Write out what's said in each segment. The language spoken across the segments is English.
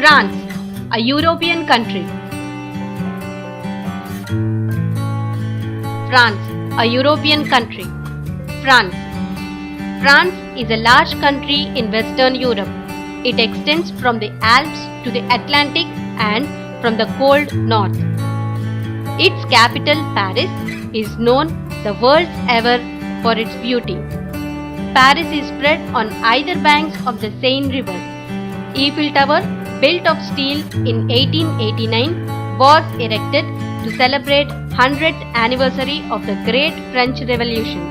France, a European country. France, a European country. France. France is a large country in Western Europe. It extends from the Alps to the Atlantic and from the cold north. Its capital, Paris, is known the world's ever for its beauty. Paris is spread on either banks of the Seine River. Eiffel Tower, built of steel in 1889, was erected to celebrate 100th anniversary of the Great French Revolution.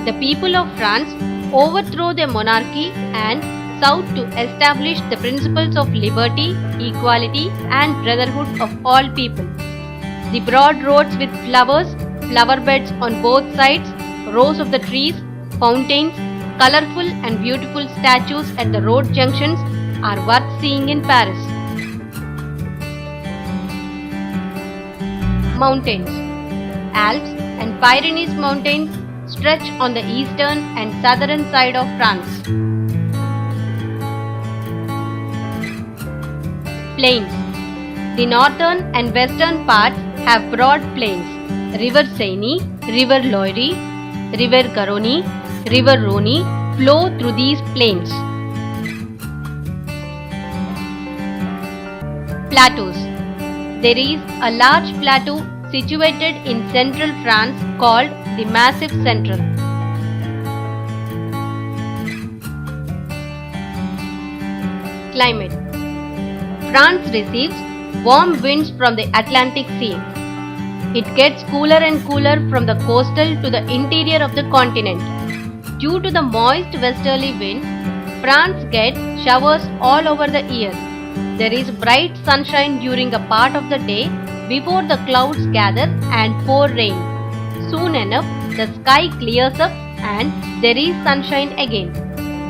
The people of France overthrew their monarchy and sought to establish the principles of liberty, equality and brotherhood of all people. The broad roads with flowers, flower beds on both sides, rows of the trees, fountains, colorful and beautiful statues at the road junctions are worth seeing in Paris. Mountains. Alps and Pyrenees mountains stretch on the eastern and southern side of France. Plains. The northern and western parts have broad plains. River Seine, River Loire, River Garonne, River Rhône flow through these plains. Plateaus. There is a large plateau situated in central France called the Massif Central. Climate. France receives warm winds from the Atlantic Sea. It gets cooler and cooler from the coastal to the interior of the continent. Due to the moist westerly winds, France gets showers all over the year. There is bright sunshine during a part of the day before the clouds gather and pour rain. Soon enough, the sky clears up and there is sunshine again.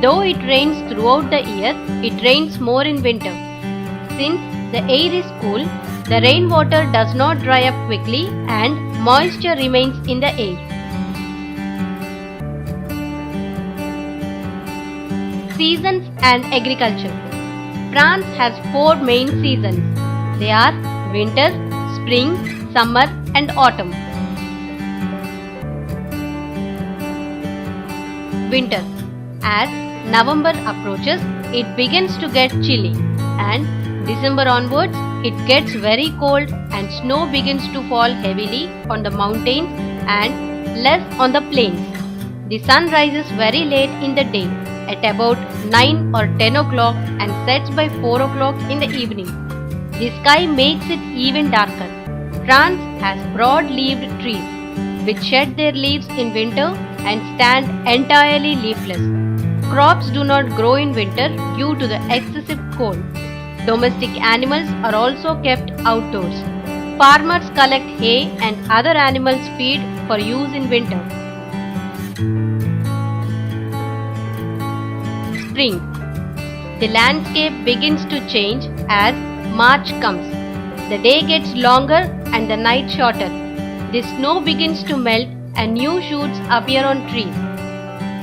Though it rains throughout the year, it rains more in winter. Since the air is cool, the rainwater does not dry up quickly and moisture remains in the air. Seasons and agriculture. France has 4 main seasons. They are winter, spring, summer and autumn. Winter. As November approaches, it begins to get chilly, and December onwards, it gets very cold and snow begins to fall heavily on the mountains and less on the plains. The sun rises very late in the day at about 9 or 10 o'clock and sets by 4 o'clock in the evening. The sky makes it even darker. France has broad-leaved trees which shed their leaves in winter and stand entirely leafless. Crops do not grow in winter due to the excessive cold. Domestic animals are also kept outdoors. Farmers collect hay and other animals' feed for use in winter. Spring. The landscape begins to change as March comes. The day gets longer and the night shorter. The snow begins to melt and new shoots appear on trees.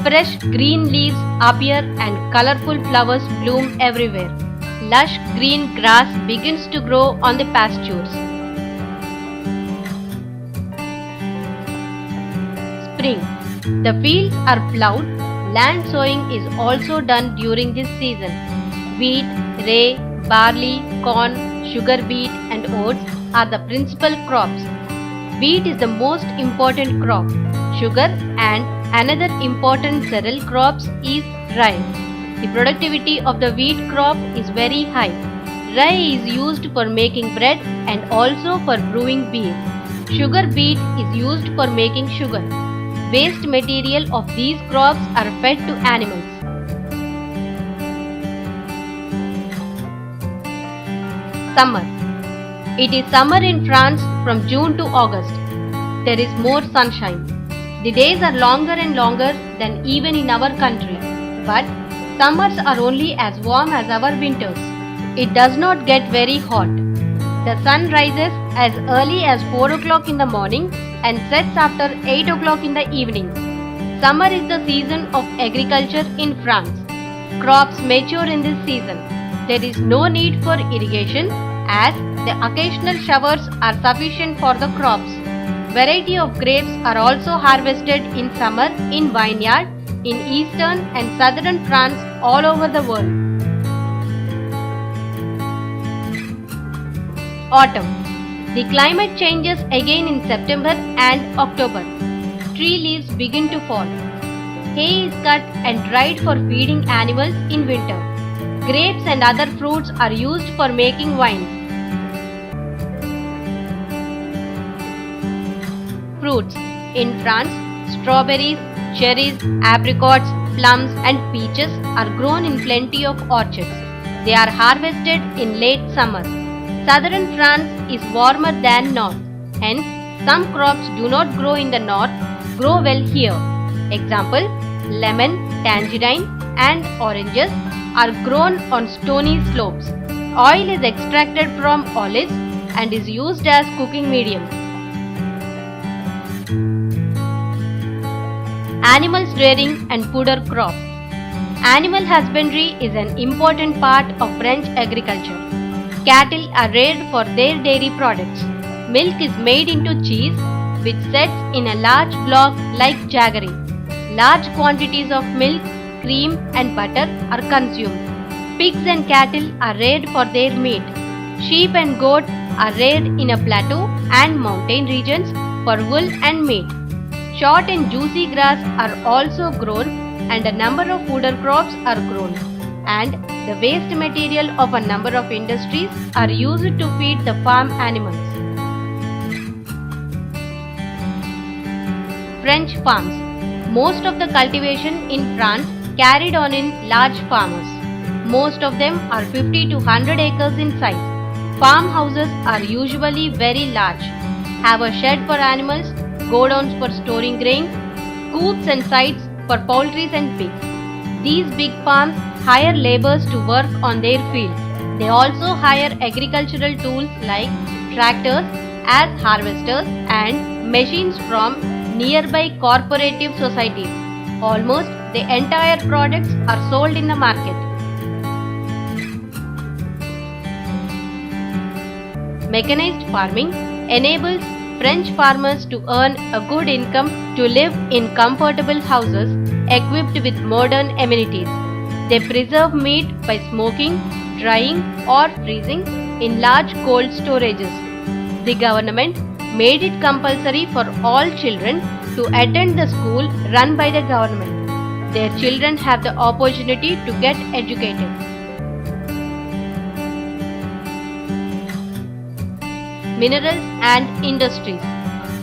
Fresh green leaves appear and colorful flowers bloom everywhere. Lush green grass begins to grow on the pastures. Spring. The fields are plowed. Land sowing is also done during this season. Wheat, rye, barley, corn, sugar beet and oats are the principal crops. Wheat is the most important crop. Sugar and another important cereal crops is rye. The productivity of the wheat crop is very high. Rye is used for making bread and also for brewing beer. Sugar beet is used for making sugar. Waste material of these crops are fed to animals. Summer. It is summer in France from June to August. There is more sunshine. The days are longer and longer than even in our country, but summers are only as warm as our winters. It does not get very hot. The sun rises as early as 4 o'clock in the morning and sets after 8 o'clock in the evening. Summer is the season of agriculture in France. Crops mature in this season. There is no need for irrigation as the occasional showers are sufficient for the crops. Variety of grapes are also harvested in summer in vineyard in eastern and southern France all over the world. Autumn. The climate changes again in September and October. Tree leaves begin to fall. Hay is cut and dried for feeding animals in winter. Grapes and other fruits are used for making wine. Fruits. In France, strawberries, cherries, apricots, plums and peaches are grown in plenty of orchards. They are harvested in late summer. Southern France is warmer than north. Hence, some crops do not grow in the north, grow well here. Example, lemon, tangerine and oranges are grown on stony slopes. Oil is extracted from olives and is used as cooking medium. Animals rearing and fodder crop. Animal husbandry is an important part of French agriculture. Cattle are reared for their dairy products. Milk is made into cheese which sets in a large block like jaggery. Large quantities of milk, cream and butter are consumed. Pigs and cattle are reared for their meat. Sheep and goat are reared in a plateau and mountain regions for wool and meat. Short and juicy grass are also grown and a number of fodder crops are grown. And the waste material of a number of industries are used to feed the farm animals. French farms. Most of the cultivation in France carried on in large farms. Most of them are 50 to 100 acres in size. Farmhouses are usually very large, have a shed for animals, godowns for storing grains, coops and sites for poultry and pigs. These big farms hire laborers to work on their fields. They also hire agricultural tools like tractors as harvesters and machines from nearby cooperative societies. Almost the entire products are sold in the market. Mechanized farming enables French farmers to earn a good income to live in comfortable houses equipped with modern amenities. They preserve meat by smoking, drying or freezing in large cold storages. The government made it compulsory for all children to attend the school run by the government. Their children have the opportunity to get educated. Minerals and industries.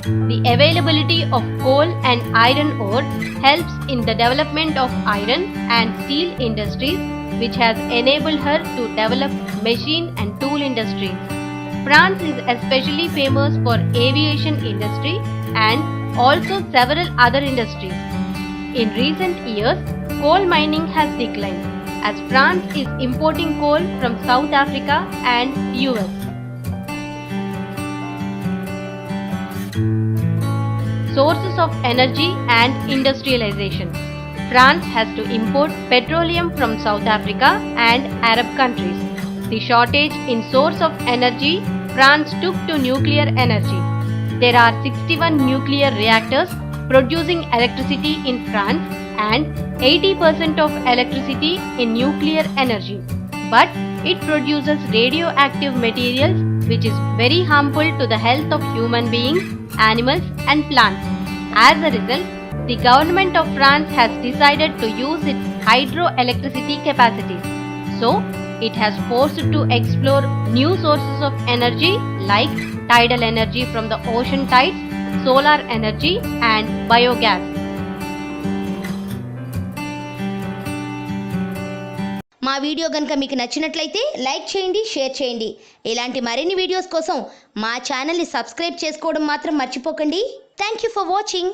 The availability of coal and iron ore helps in the development of iron and steel industries, which has enabled her to develop machine and tool industries. France is especially famous for aviation industry and also several other industries. In recent years, coal mining has declined as France is importing coal from South Africa and US. Sources of energy and industrialization. France has to import petroleum from South Africa and Arab countries. The shortage in source of energy, France took to nuclear energy. There are 61 nuclear reactors producing electricity in France and 80% of electricity in nuclear energy. But it produces radioactive materials which is very harmful to the health of human beings, animals and plants. As a result, the government of France has decided to use its hydroelectricity capacities. So, it has forced to explore new sources of energy like tidal energy from the ocean tides, solar energy and biogas. మా video గనుక మీకు నచ్చినట్లయితే like చేయండి, share చేయండి. ఇలాంటి మరిన్ని videos కోసం మా ఛానల్ని సబ్స్క్రైబ్ చేసుకోవడం మాత్రం మర్చిపోకండి. Thank you for watching.